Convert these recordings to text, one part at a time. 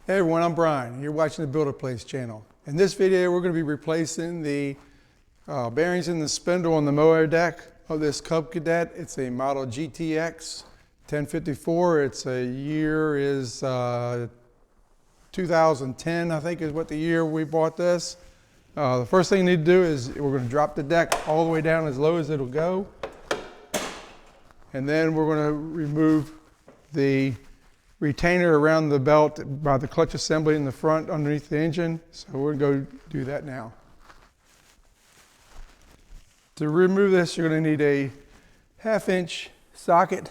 Hey everyone, I'm Brian. You're watching the Builder Place channel. In this video, we're going to be replacing the bearings in the spindle on the Mower deck of this Cub Cadet. It's a model GTX1054. Its year is 2010, I think is what the year we bought this. The first thing you need to do is we're going to drop the deck all the way down as low as it'll go. And then we're going to remove the retainer around the belt by the clutch assembly in the front underneath the engine. So we're going to go do that now. To remove this, you're going to need a 1/2 inch socket.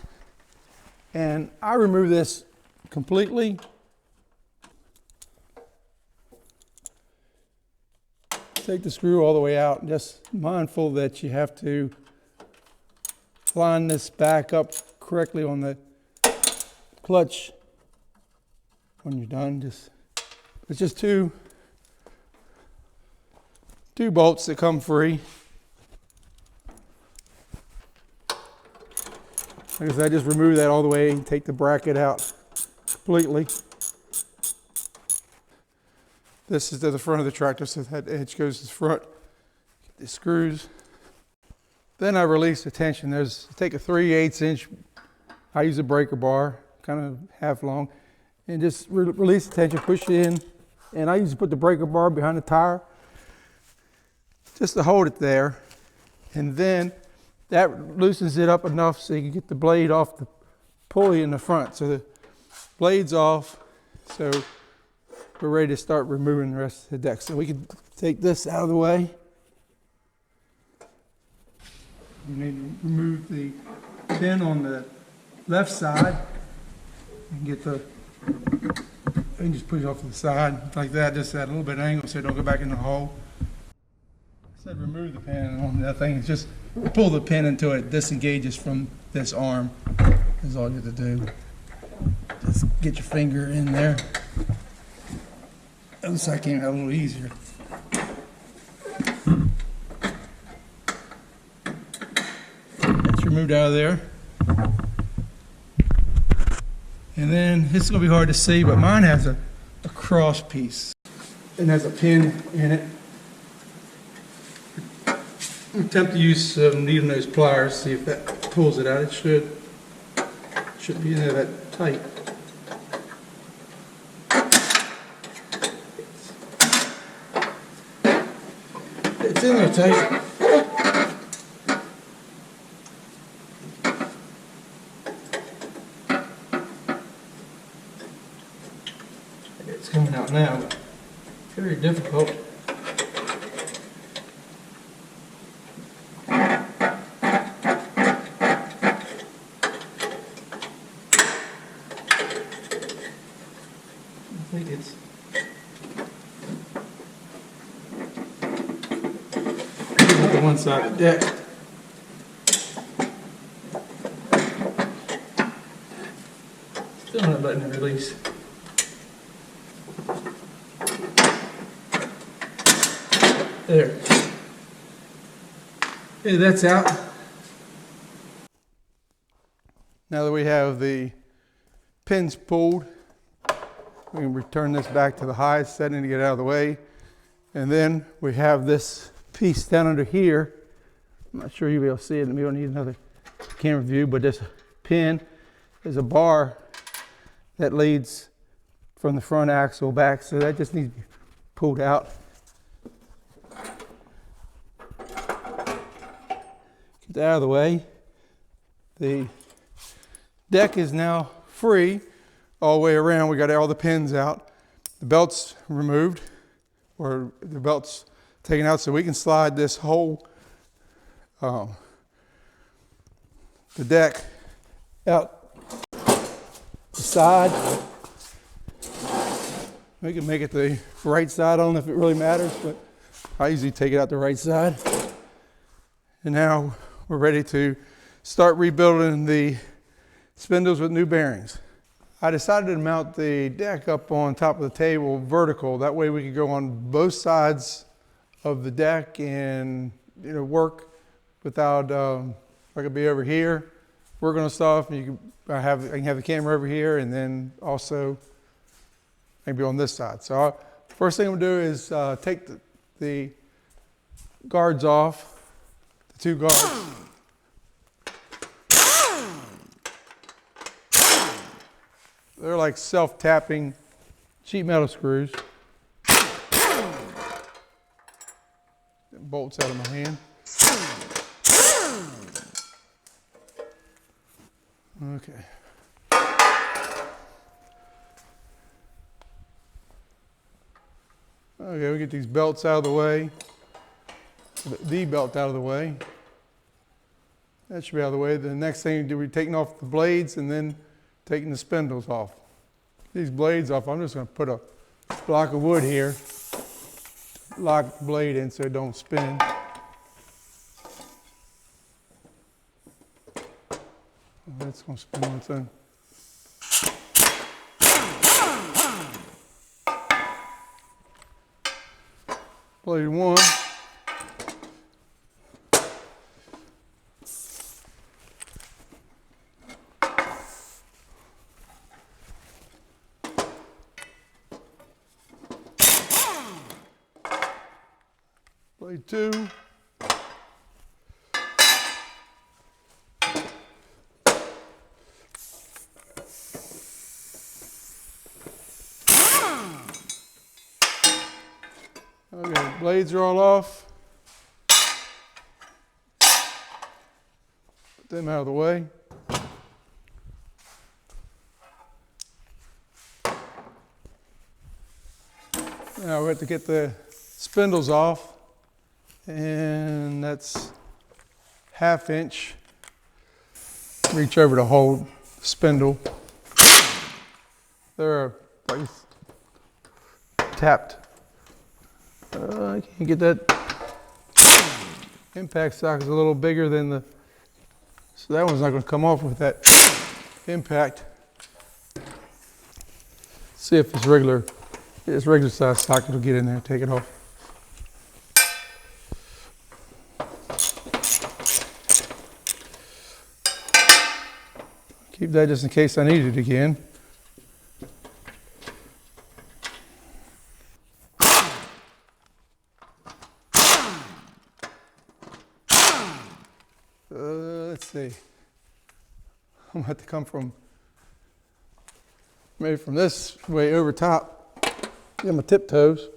And I remove this completely. Take the screw all the way out, just mindful that you have to line this back up correctly on the clutch. When you're done, it's just two bolts that come free. Like I said, I just remove that all the way and take the bracket out completely. This is to the front of the tractor, so that edge goes to the front. Get the screws. Then I release the tension. Take a 3/8 inch, I use a breaker bar, kind of half long, and just release the tension, push it in. And I usually put the breaker bar behind the tire just to hold it there. And then that loosens it up enough so you can get the blade off the pulley in the front. So the blade's off, so we're ready to start removing the rest of the deck. So we can take this out of the way. You need to remove the pin on the left side and get the, and just push it off to the side like that, just at a little bit of angle so it don't go back in the hole. I said remove the pin on that thing, just pull the pin until it disengages from this arm. That's all you have to do. Just get your finger in there. Other side came out a little easier. That's removed out of there. And then this is going to be hard to see, but mine has a cross piece and has a pin in it. I'm attempt to use some needle nose pliers, see if that pulls it out. It should be in there that tight. It's in there tight. It's coming out now, but very difficult. I think it's the one side of the deck. Still not letting it release. There. Okay, that's out. Now that we have the pins pulled, we can return this back to the highest setting to get out of the way. And then we have this piece down under here. I'm not sure you'll be able to see it. We don't need another camera view, but this pin is a bar that leads from the front axle back. So that just needs to be pulled out. Get that out of the way. The deck is now free all the way around. We got all the pins out. The belt's removed, or the belt's taken out, so we can slide this whole the deck out the side. We can make it the right side. I don't know if it really matters, but I usually take it out the right side. And now we're ready to start rebuilding the spindles with new bearings. I decided to mount the deck up on top of the table vertical. That way we could go on both sides of the deck and work without, I could be over here working on stuff, and I can have the camera over here, and then also maybe on this side. So first thing I'm gonna do is take the guards off, the two guards. They're like self-tapping sheet metal screws. Bolts out of my hand. Okay. Okay, we get these belts out of the way. The belt out of the way. That should be out of the way. The next thing we do, we're taking off the blades and then taking the spindles off. These blades off, I'm just going to put a block of wood here, lock the blade in so it don't spin. That's going to spin on its own. Blade one. Blade two. Okay, blades are all off. Put them out of the way. Now we have to get the spindles off, and that's 1/2 inch. Reach over to hold the spindle. They're like tapped. I can't get that. Impact socket is a little bigger than the, so that one's not going to come off with that impact. See if it's regular size socket will get in there and take it off. Keep that just in case I need it again. Let's see. I'm going to have to come from, maybe from this way over top. Get my tiptoes.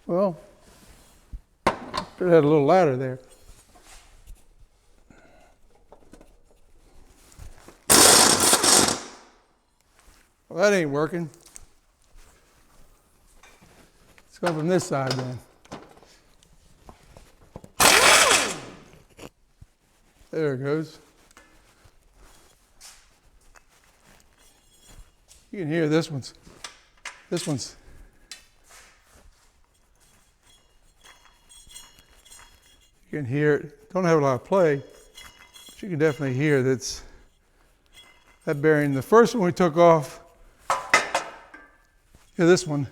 Well, should have had a little ladder there. Well, that ain't working. Let's go from this side then. There it goes. You can hear this one's. You can hear it. Don't have a lot of play, but you can definitely hear that bearing. The first one we took off. Yeah, this one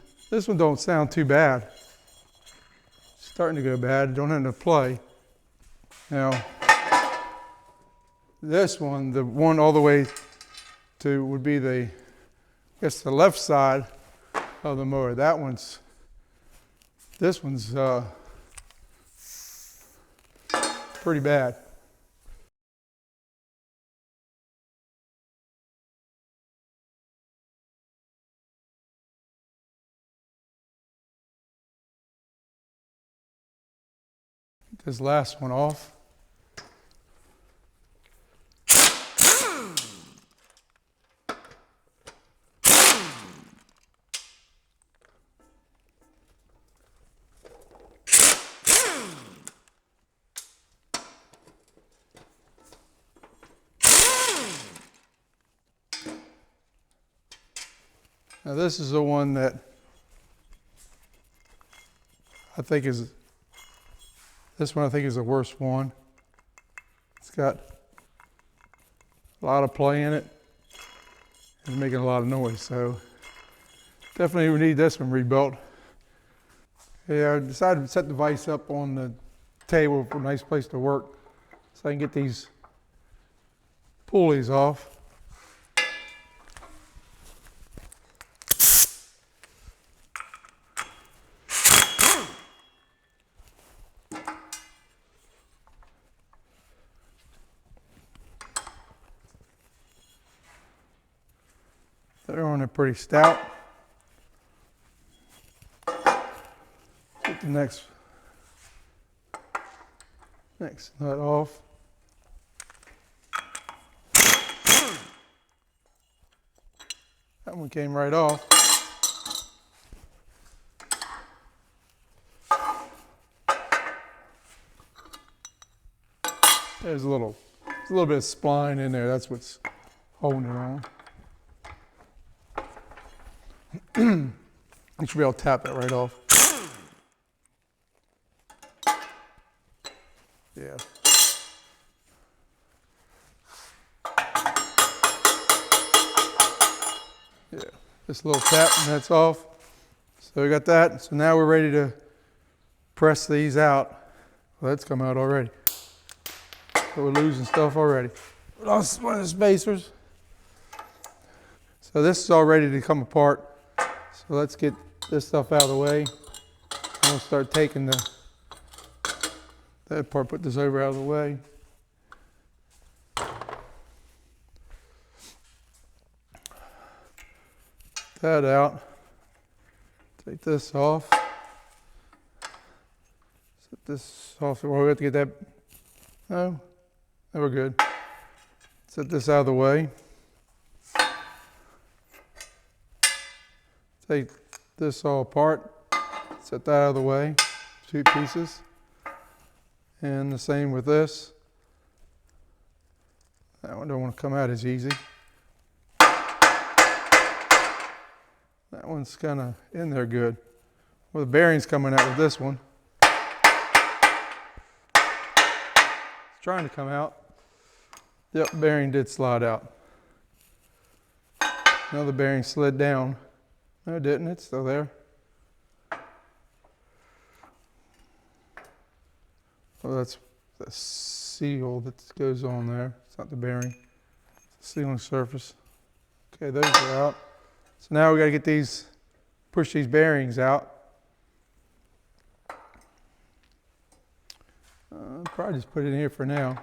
don't sound too bad. It's starting to go bad. Don't have enough play. Now, this one, the one all the way to would be the, I guess the left side of the mower. This one's pretty bad. Get this last one off. Now this is the one that this one I think is the worst one. It's got a lot of play in it and making a lot of noise, so definitely we need this one rebuilt. Yeah, I decided to set the vise up on the table for a nice place to work so I can get these pulleys off. They're on there pretty stout. Get the next nut off. That one came right off. There's a little bit of spline in there. That's what's holding it on. You should be able to tap that right off. Yeah. Yeah, just a little tap and that's off. So we got that. So now we're ready to press these out. Well, that's come out already. So we're losing stuff already. We lost one of the spacers. So this is all ready to come apart. So let's get this stuff out of the way. I'm gonna start taking that part, put this over out of the way. That out. Take this off. Set this off. Well, we have to get that. No, we're good. Set this out of the way. Take this all apart. Set that out of the way. 2 pieces. And the same with this. That one don't want to come out as easy. That one's kind of in there good. Well, the bearing's coming out with this one. It's trying to come out. Yep, bearing did slide out. Another bearing slid down. No, it didn't. It's still there. Well, that's the seal that goes on there. It's not the bearing. It's the sealing surface. Okay, those are out. So now we got to get these, push these bearings out. I'll probably just put it in here for now.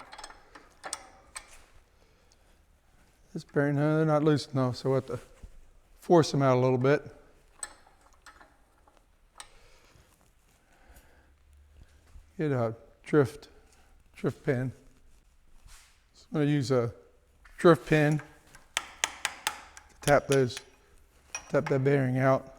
This bearing, no, they're not loose enough, so we'll have to force them out a little bit. Get a drift pin. So I'm going to use a drift pin to tap that bearing out.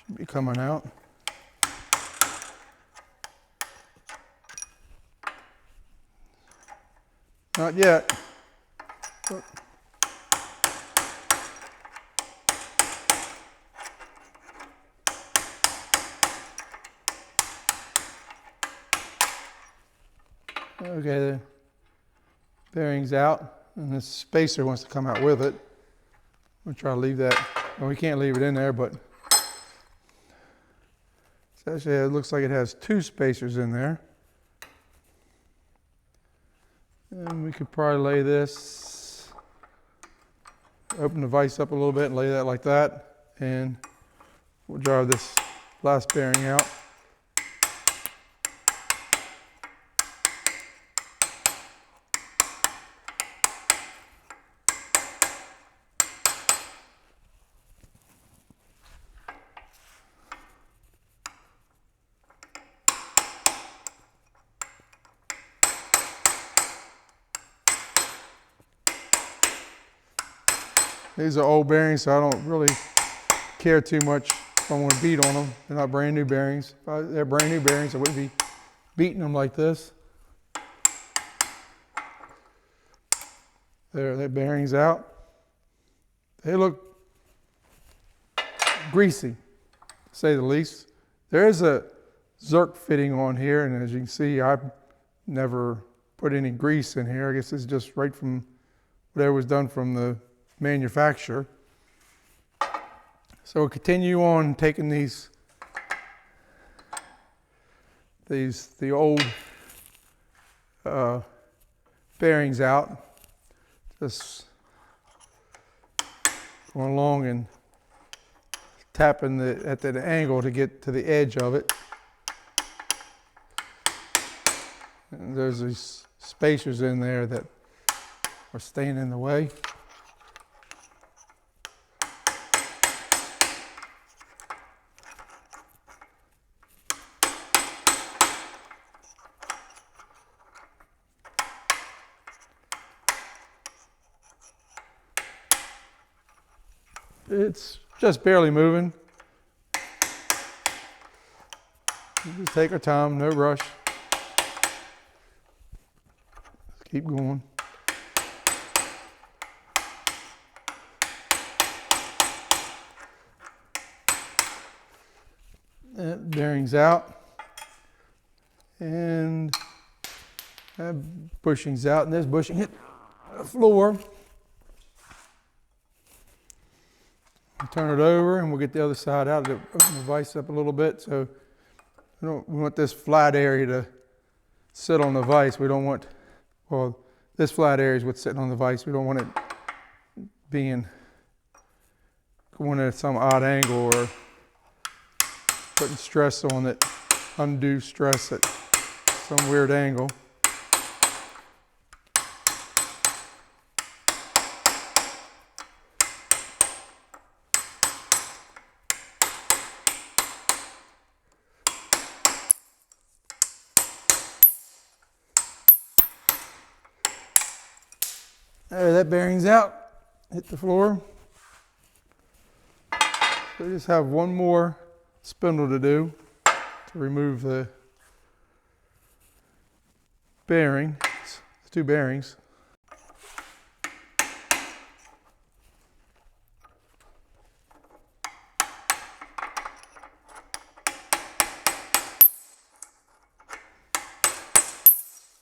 Should be coming out. Not yet. Oh. Okay, the bearing's out, and this spacer wants to come out with it. I'm gonna try to leave that. Well, we can't leave it in there, but actually it looks like it has 2 spacers in there. And we could probably lay this, open the vise up a little bit and lay that like that, and we'll drive this last bearing out. These are old bearings, so I don't really care too much if I want to beat on them. They're not brand new bearings. If they're brand new bearings, I wouldn't be beating them like this. There, that bearing's out. They look greasy, to say the least. There is a Zerk fitting on here, and as you can see, I've never put any grease in here. I guess it's just right from whatever was done from the manufacturer. So we'll continue on taking the old bearings out. Just going along and tapping at the angle to get to the edge of it. And there's these spacers in there that are staying in the way. It's just barely moving. Just take our time, no rush. Let's keep going. That bearing's out. And that bushing's out, and this bushing hit the floor. Turn it over and we'll get the other side out. Open the vise up a little bit. So we want this flat area to sit on the vise. We don't want, well, this flat area is what's sitting on the vise. We don't want it going at some odd angle or putting stress on it, undue stress at some weird angle. There, that bearing's out, hit the floor. So we just have one more spindle to do to remove the bearing, the two bearings.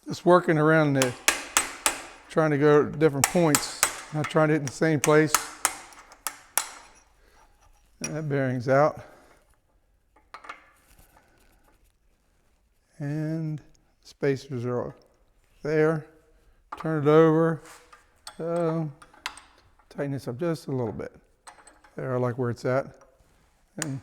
Just working around trying to go to different points, not trying to hit in the same place. And that bearing's out. And spacers are there. Turn it over. Tighten this up just a little bit. There, I like where it's at. And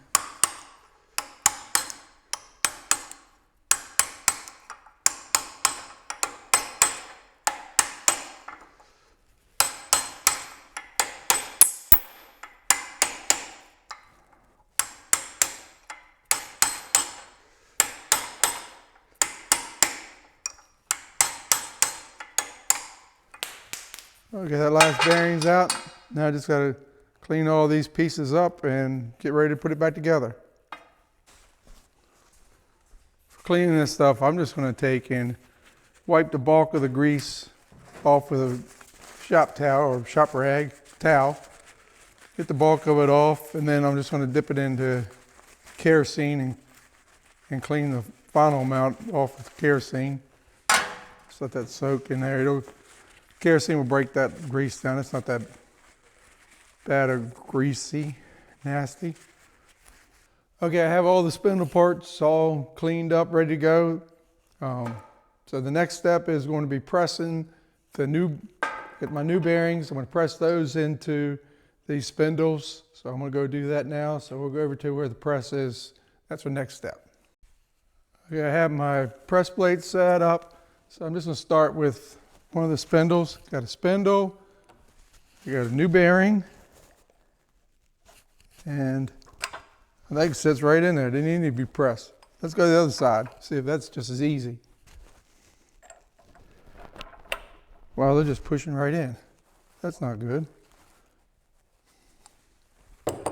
okay, that last bearing's out. Now I just got to clean all these pieces up and get ready to put it back together. For cleaning this stuff, I'm just going to take and wipe the bulk of the grease off with a shop towel or shop rag towel. Get the bulk of it off, and then I'm just going to dip it into kerosene and clean the final amount off with kerosene. Just let that soak in there. Kerosene will break that grease down. It's not that bad or greasy, nasty. Okay, I have all the spindle parts all cleaned up, ready to go. So the next step is going to be pressing get my new bearings. I'm going to press those into these spindles. So I'm going to go do that now. So we'll go over to where the press is. That's the next step. Okay, I have my press plate set up. So I'm just going to start with one of the spindles. Got a spindle, you got a new bearing, and that sits right in there. They didn't need to be pressed. Let's go to the other side, see if that's just as easy. Wow, they're just pushing right in. That's not good. Let's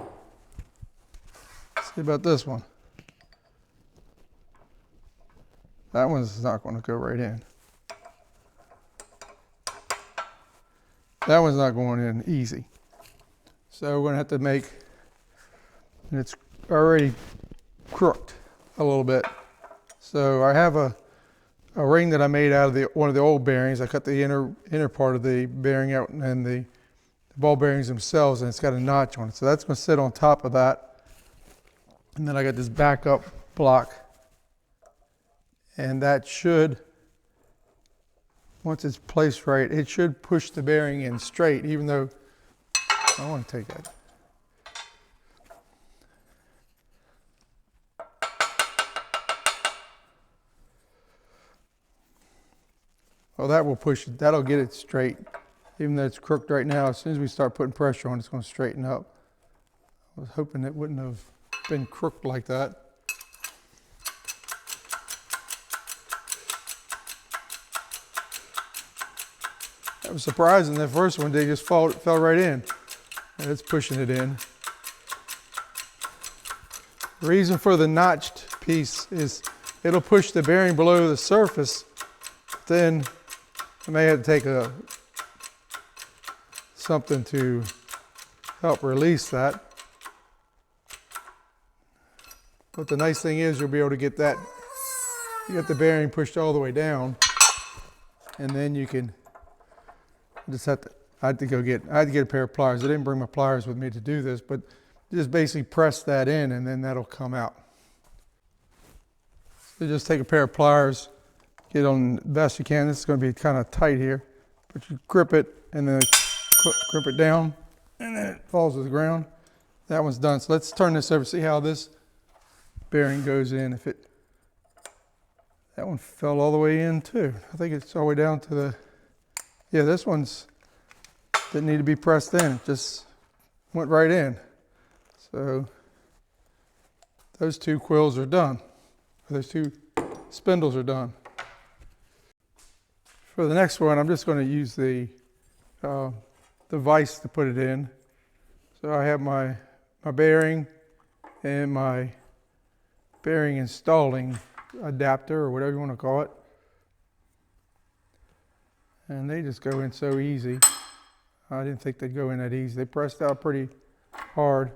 see about this one. That one's not going to go right in. That one's not going in easy. So we're going to have to make, and it's already crooked a little bit. So I have a a ring that I made out of one of the old bearings. I cut the inner part of the bearing out and the ball bearings themselves, and it's got a notch on it. So that's going to sit on top of that. And then I got this backup block, and that should, once it's placed right, it should push the bearing in straight, even though I want to take that. Well, that will push it, that'll get it straight. Even though it's crooked right now, as soon as we start putting pressure on it, it's going to straighten up. I was hoping it wouldn't have been crooked like that. That was surprising. The first one, they just fell right in. And it's pushing it in. The reason for the notched piece is it'll push the bearing below the surface. Then I may have to take something to help release that. But the nice thing is you'll be able to get that, you get the bearing pushed all the way down, and then you can just I had to get a pair of pliers. I didn't bring my pliers with me to do this, but just basically press that in and then that'll come out. So just take a pair of pliers, get on the best you can. This is going to be kind of tight here, but you grip it and then grip it down and then it falls to the ground. That one's done. So let's turn this over, see how this bearing goes in. That one fell all the way in too. I think it's all the way down to the, yeah, this one's didn't need to be pressed in. It just went right in. So those two quills are done. Those two spindles are done. For the next one, I'm just going to use the vise to put it in. So I have my bearing and my bearing installing adapter, or whatever you want to call it. And they just go in so easy. I didn't think they'd go in that easy. They pressed out pretty hard.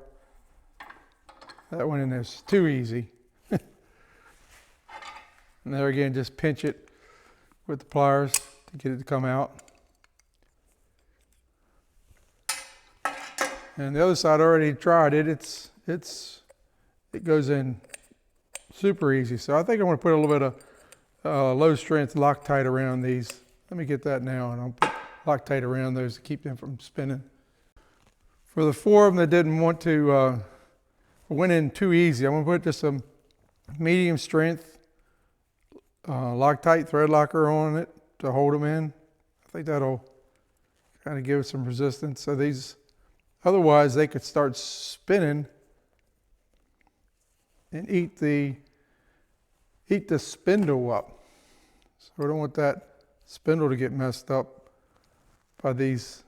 That went in there too easy. And there again, just pinch it with the pliers to get it to come out. And the other side, I already tried it. It goes in super easy. So I think I'm going to put a little bit of low strength Loctite around these. Let me get that now, and I'll put Loctite around those to keep them from spinning. For the four of them that didn't want to, went in too easy, I'm going to put just some medium strength Loctite thread locker on it to hold them in. I think that'll kind of give it some resistance. So these, otherwise they could start spinning and eat the spindle up. So I don't want that spindle to get messed up by these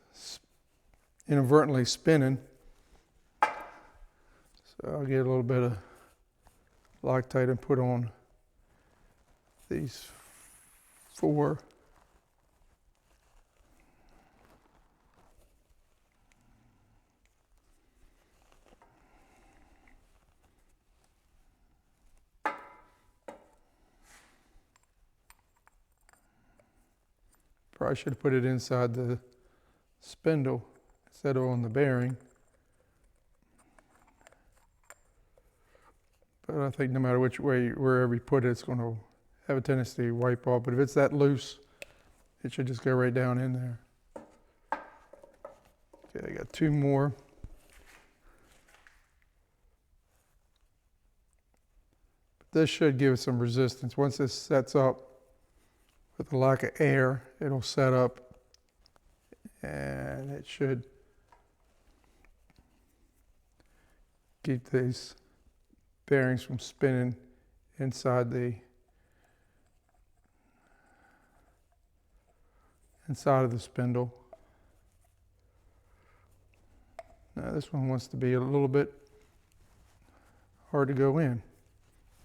inadvertently spinning. So I'll get a little bit of Loctite and put on these four. Probably should have put it inside the spindle instead of on the bearing. But I think no matter which way, wherever you put it, it's going to have a tendency to wipe off. But if it's that loose, it should just go right down in there. Okay, I got two more. But this should give it some resistance. Once this sets up with a lack of air, it'll set up and it should keep these bearings from spinning inside of the spindle. Now this one wants to be a little bit hard to go in,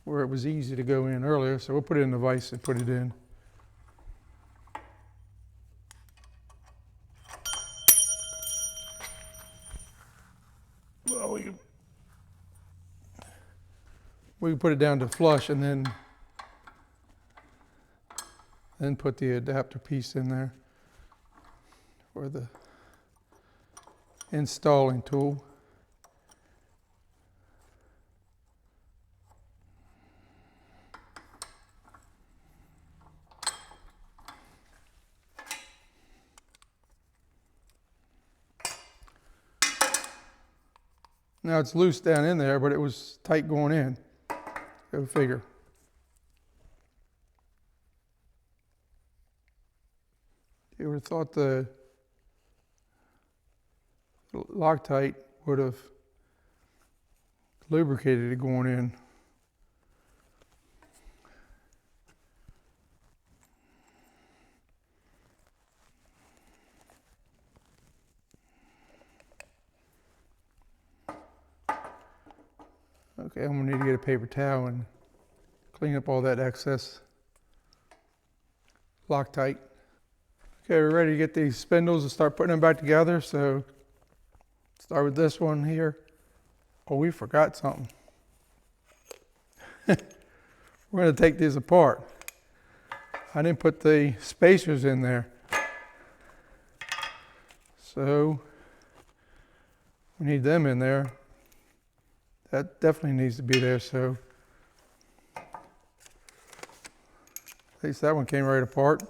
where it was easy to go in earlier, so we'll put it in the vise and put it in. Well, we can put it down to flush and then then put the adapter piece in there for the installing tool. Now it's loose down in there, but it was tight going in. Go figure. You would have thought the Loctite would have lubricated it going in. Okay, I'm gonna need to get a paper towel and clean up all that excess Loctite. Okay, we're ready to get these spindles and start putting them back together. So start with this one here. Oh, we forgot something. We're gonna take these apart. I didn't put the spacers in there. So we need them in there. That definitely needs to be there, so at least that one came right apart.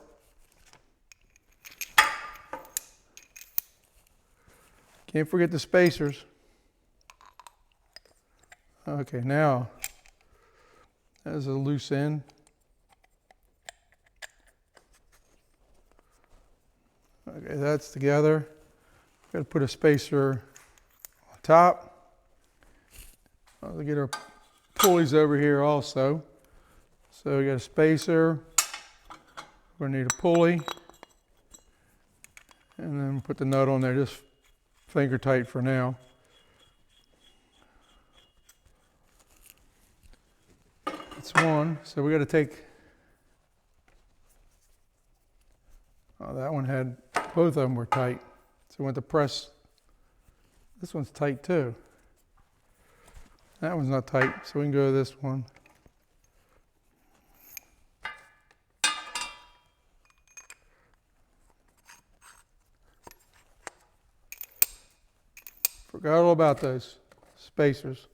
Can't forget the spacers. Okay, now there's a loose end. Okay, that's together. Got to put a spacer on top. I'll get our pulleys over here also. So we got a spacer. We're gonna need a pulley, and then put the nut on there, just finger tight for now. That's one. So we got to take. Oh, that one had, both of them were tight. So we went to press. This one's tight too. That one's not tight, so we can go to this one. Forgot all about those spacers.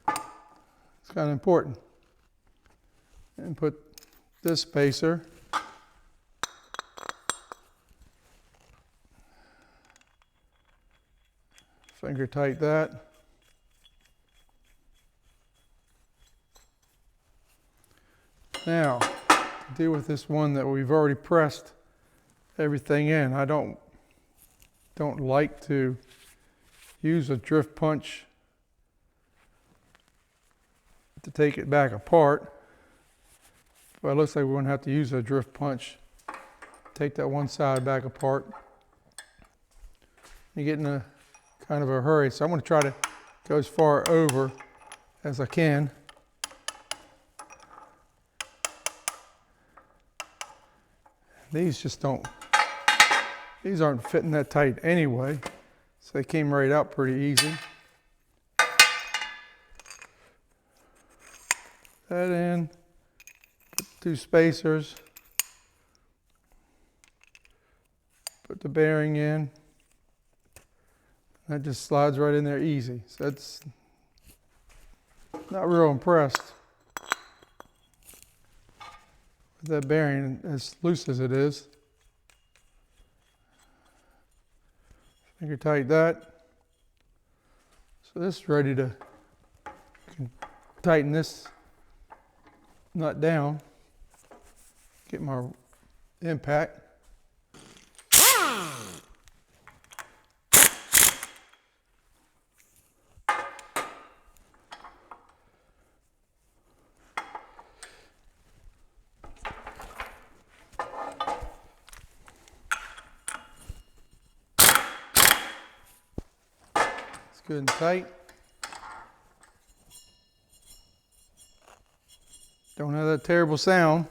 It's kind of important. And put this spacer finger tight that. Now, to deal with this one that we've already pressed everything in. I don't like to use a drift punch to take it back apart. But it looks like we're going to have to use a drift punch. Take that one side back apart. You get in a kind of a hurry, so I'm going to try to go as far over as I can. These just don't, these aren't fitting that tight anyway, so they came right out pretty easy. That in, put two spacers, put the bearing in. That just slides right in there easy. So that's not real impressed with that bearing as loose as it is. Finger tight that. So this is ready to, tighten this nut down. Get my impact. Good and tight. Don't have that terrible sound.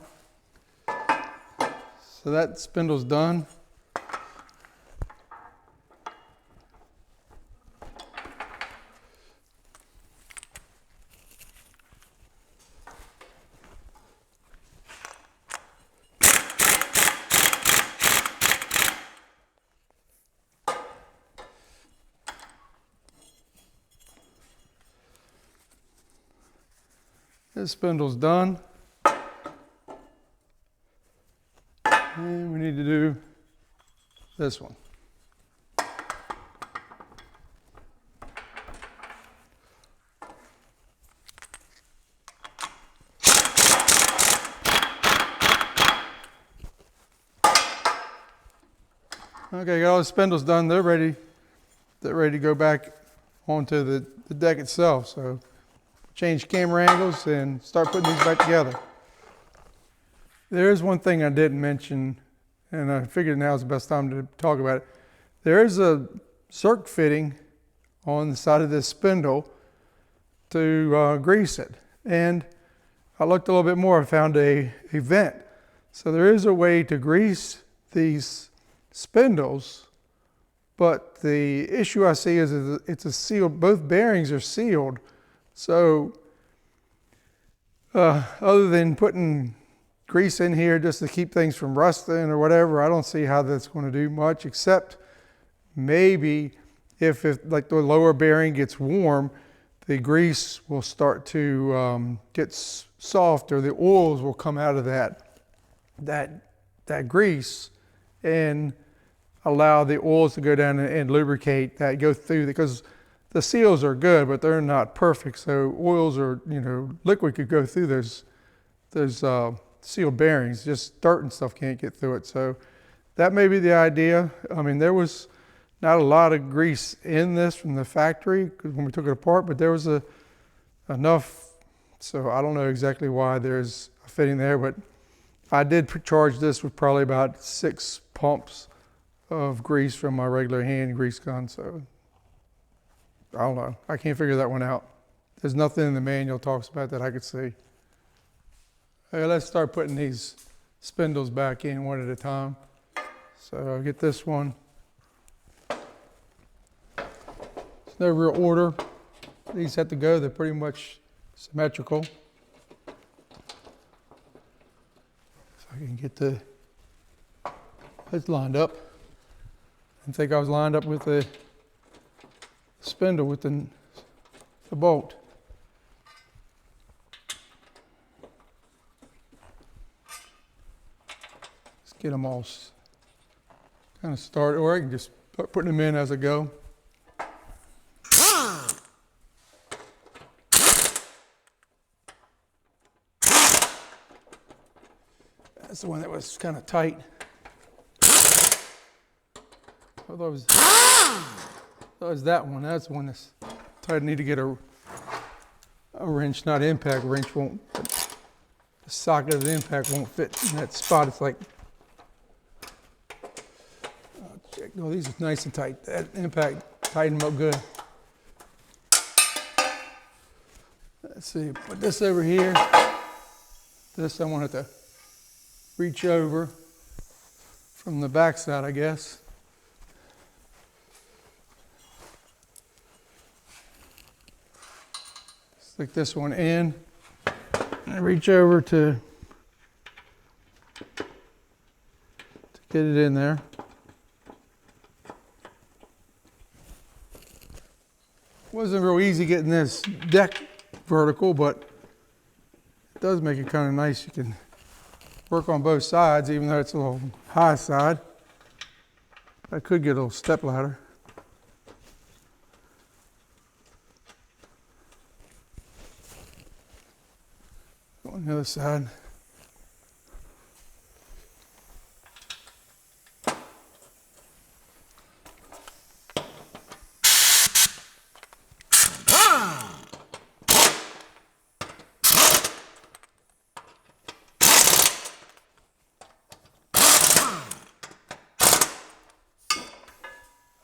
So that spindle's done. This spindle's done. And we need to do this one. Okay, got all the spindles done. They're ready to go back onto the deck itself. So change camera angles and start putting these back together. There is one thing I didn't mention, and I figured now is the best time to talk about it. There is a circ fitting on the side of this spindle to grease it. And I looked a little bit more, I found a vent. So there is a way to grease these spindles, but the issue I see is it's a sealed, both bearings are sealed. So other than putting grease in here just to keep things from rusting or whatever, I don't see how that's going to do much, except maybe if like the lower bearing gets warm, the grease will start to get soft, or the oils will come out of that grease and allow the oils to go down and lubricate that, go through, because the seals are good, but they're not perfect. So oils or, liquid could go through those sealed bearings. Just dirt and stuff can't get through it. So that may be the idea. I mean, there was not a lot of grease in this from the factory when we took it apart, but there was enough. So I don't know exactly why there's a fitting there, but I did charge this with probably about 6 pumps of grease from my regular hand grease gun. So I don't know. I can't figure that one out. There's nothing in the manual talks about that I could see. Okay, let's start putting these spindles back in one at a time. So I'll get this one. There's no real order. These have to go. They're pretty much symmetrical. I can get it's lined up. I didn't think I was lined up with the spindle with the bolt. Let's get them all kind of started, or I can just start putting them in as I go. That's the one that was kind of tight. I thought it was that one. That's the one that's tight. I need to get a wrench, not impact wrench. The socket of the impact won't fit in that spot. It's like, check. No, these are nice and tight. That impact tightened them up good. Let's see. Put this over here. This I want to reach over from the back side, I guess. Stick this one in and reach over to get it in there. Wasn't real easy getting this deck vertical, but it does make it kind of nice. You can work on both sides, even though it's a little high side. I could get a little step ladder. On the other side.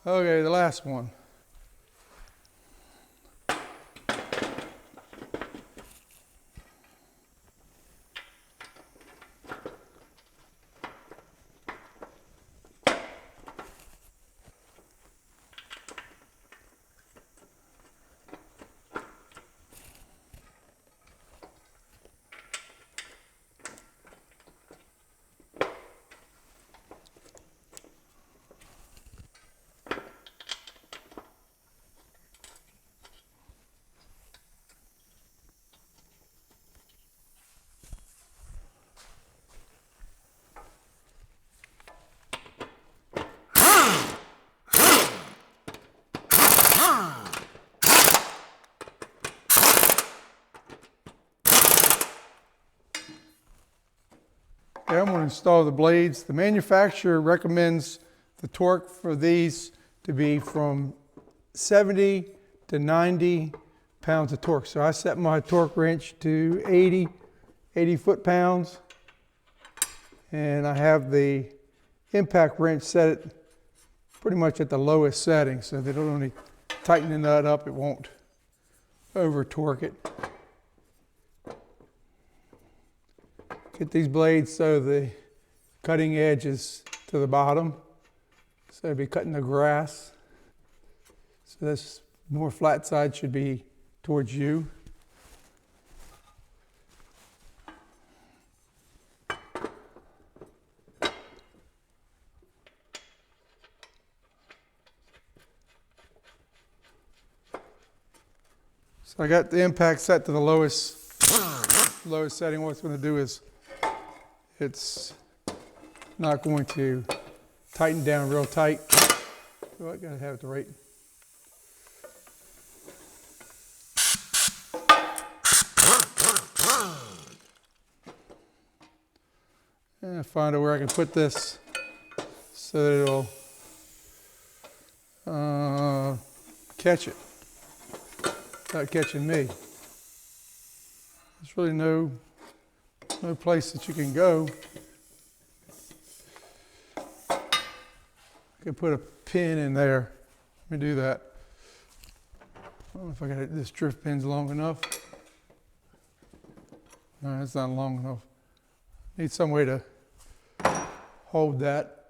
Okay, the last one. Okay, I'm going to install the blades. The manufacturer recommends the torque for these to be from 70 to 90 pounds of torque. So I set my torque wrench to 80 foot-pounds, and I have the impact wrench set it pretty much at the lowest setting, so that it'll only tighten the nut up, it won't over torque it. Get these blades so the cutting edge is to the bottom, so I'll be cutting the grass. So this more flat side should be towards you. So I got the impact set to the lowest setting. What it's going to do is it's not going to tighten down real tight. So I got to have it the right. And find out where I can put this so that it'll catch it without catching me. There's really no place that you can go. I can put a pin in there. Let me do that. I don't know if I got this drift pin's long enough. No, it's not long enough. Need some way to hold that.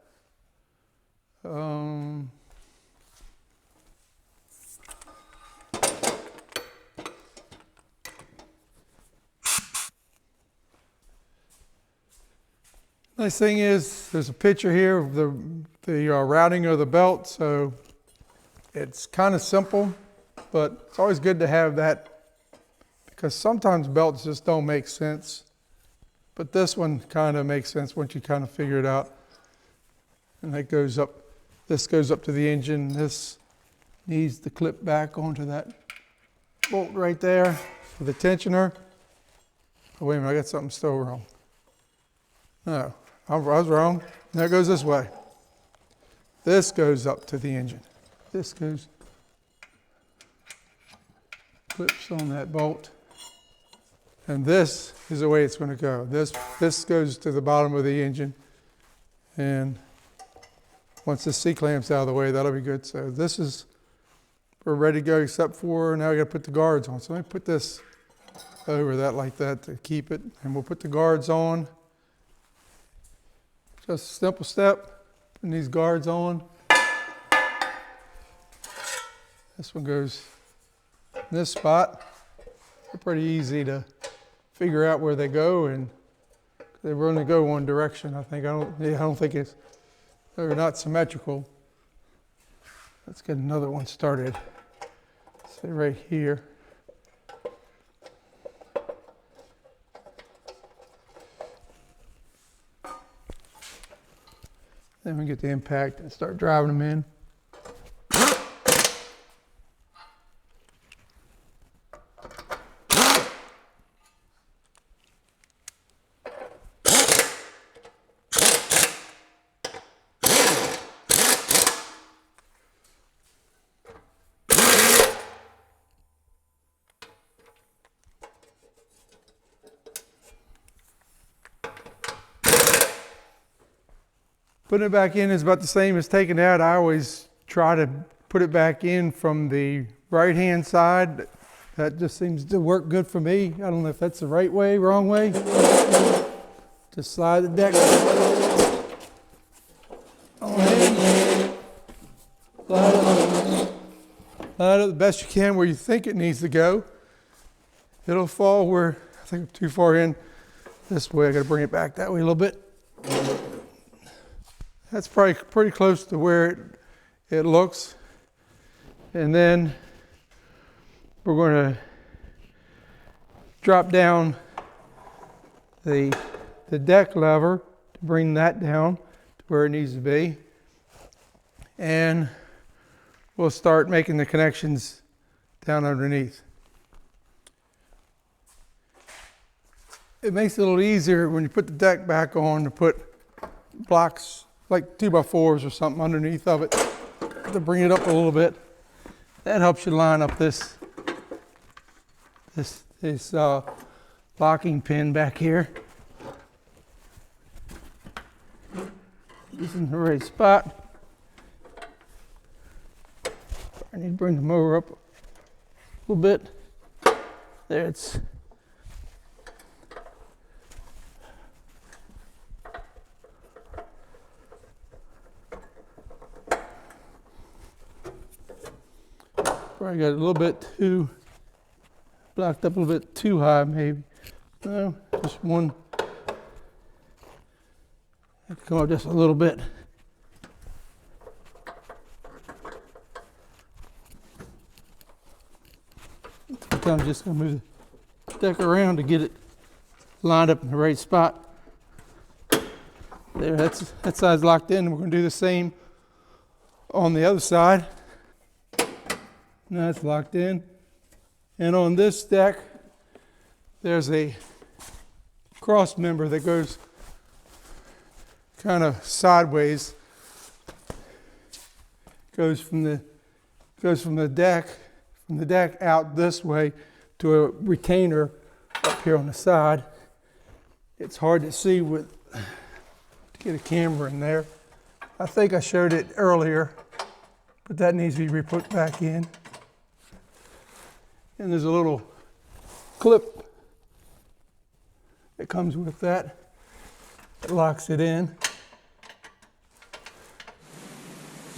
Nice thing is there's a picture here of the routing of the belt, so it's kind of simple, but it's always good to have that because sometimes belts just don't make sense. But this one kind of makes sense once you kind of figure it out. And that goes up, this goes up to the engine. This needs to clip back onto that bolt right there for the tensioner. Oh, wait a minute, I got something still wrong. No, I was wrong. Now it goes this way. This goes up to the engine. This goes, clips on that bolt. And this is the way it's going to go. This goes to the bottom of the engine. And once the C-clamp's out of the way, that'll be good. So this is, we're ready to go except for, now we got to put the guards on. So let me put this over that like that to keep it. And we'll put the guards on. Just a simple step, putting these guards on. This one goes in this spot. They're pretty easy to figure out where they go, and they only go one direction. I think I don't think they're not symmetrical. Let's get another one started. Say right here. Then we get the impact and start driving them in. Putting it back in is about the same as taking it out. I always try to put it back in from the right-hand side. That just seems to work good for me. I don't know if that's the right way, wrong way. Just slide the deck on in. Slide it the best you can where you think it needs to go. It'll fall where, I think I'm too far in this way. I gotta bring it back that way a little bit. That's probably pretty close to where it looks. And then we're going to drop down the deck lever to bring that down to where it needs to be. And we'll start making the connections down underneath. it makes it a little easier when you put the deck back on to put blocks like 2x4s or something underneath of it to bring it up a little bit. That helps you line up this locking pin back here. This is in the right spot. I need to bring the mower up a little bit. There it's. Probably got a little bit too blocked up a little bit too high, maybe. No, just one. I have to come up just a little bit. I'm just going to move the deck around to get it lined up in the right spot. There, that side's locked in. We're going to do the same on the other side. Now it's locked in. And on this deck, there's a cross member that goes kind of sideways. Goes from the deck out this way to a retainer up here on the side. It's hard to see to get a camera in there. I think I showed it earlier, but that needs to be put back in. And there's a little clip that comes with that. It locks it in.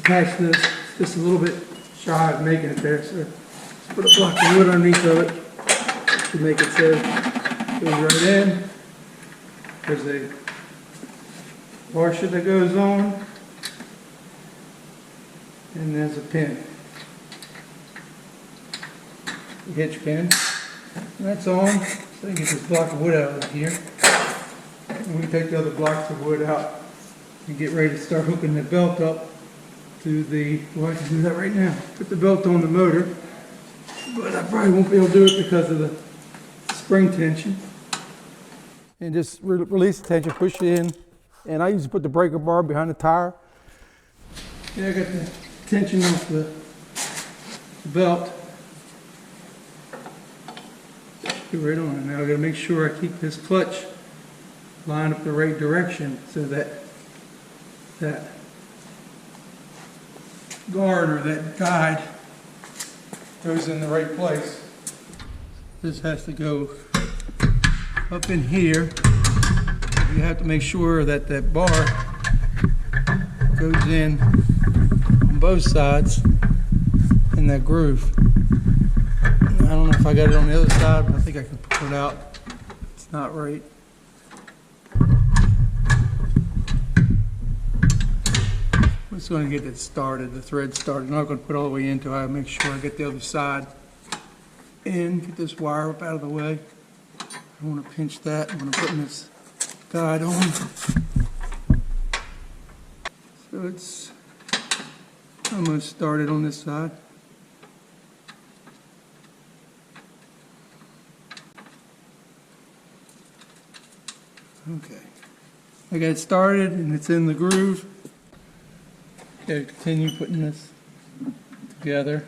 Attach this just a little bit shy of making it there, so just put a block of wood underneath of it to make it so it goes right in. There's a washer that goes on, and there's a pin. Hitch pin. And that's on. So you get this block of wood out of here. And we can take the other blocks of wood out and get ready to start hooking the belt up to the, well, I can do that right now. Put the belt on the motor, but I probably won't be able to do it because of the spring tension. And just release the tension, push it in. And I usually put the breaker bar behind the tire. Yeah, I got the tension off the belt. Get right on it. Now I got to make sure I keep this clutch lined up the right direction so that that guard or that guide goes in the right place. This has to go up in here. You have to make sure that that bar goes in on both sides in that groove. I don't know if I got it on the other side, but I think I can pull it out. It's not right. I'm just going to get it started, the thread started. I'm not going to put it all the way into it. I make sure I get the other side in, get this wire up out of the way. I want to pinch that. I'm going to put this guide on. So it's almost started on this side. Okay, I got it started and it's in the groove. Okay, continue putting this together.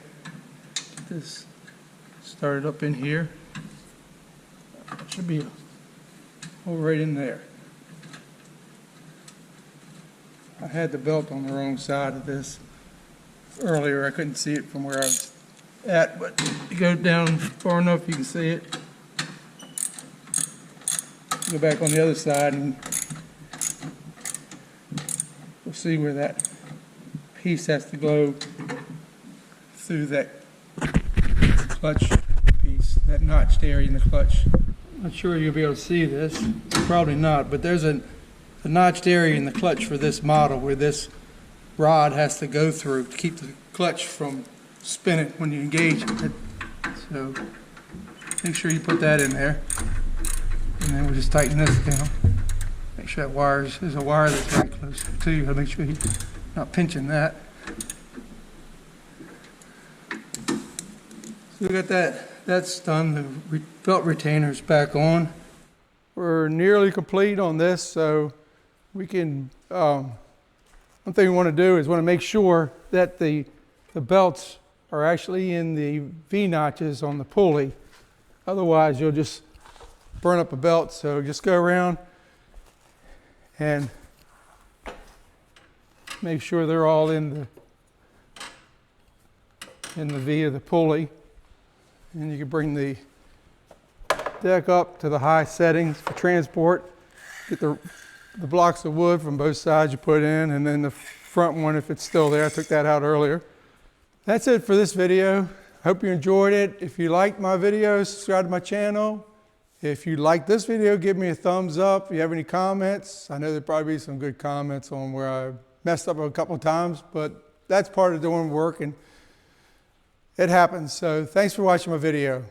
Get this started up in here. It should be all right in there. I had the belt on the wrong side of this earlier. I couldn't see it from where I was at, but you go down far enough you can see it. Go back on the other side and we'll see where that piece has to go through that clutch piece, that notched area in the clutch. I'm not sure you'll be able to see this, probably not, but there's a notched area in the clutch for this model where this rod has to go through to keep the clutch from spinning when you engage it. So make sure you put that in there. And then we'll just tighten this down. Make sure that there's a wire that's very close to you. Make sure you're not pinching that. So we got that's done. The belt retainer's back on. we're nearly complete on this, so we can, one thing we want to do is want to make sure that the belts are actually in the V-notches on the pulley. Otherwise, you'll just burn up a belt. So just go around and make sure they're all in the V of the pulley. And you can bring the deck up to the high settings for transport. Get the blocks of wood from both sides you put in, and then the front one, if it's still there, I took that out earlier. That's it for this video. Hope you enjoyed it. If you like my videos, subscribe to my channel. If you like this video, give me a thumbs up. If you have any comments, I know there'll probably be some good comments on where I messed up a couple of times, but that's part of doing work and it happens. So thanks for watching my video.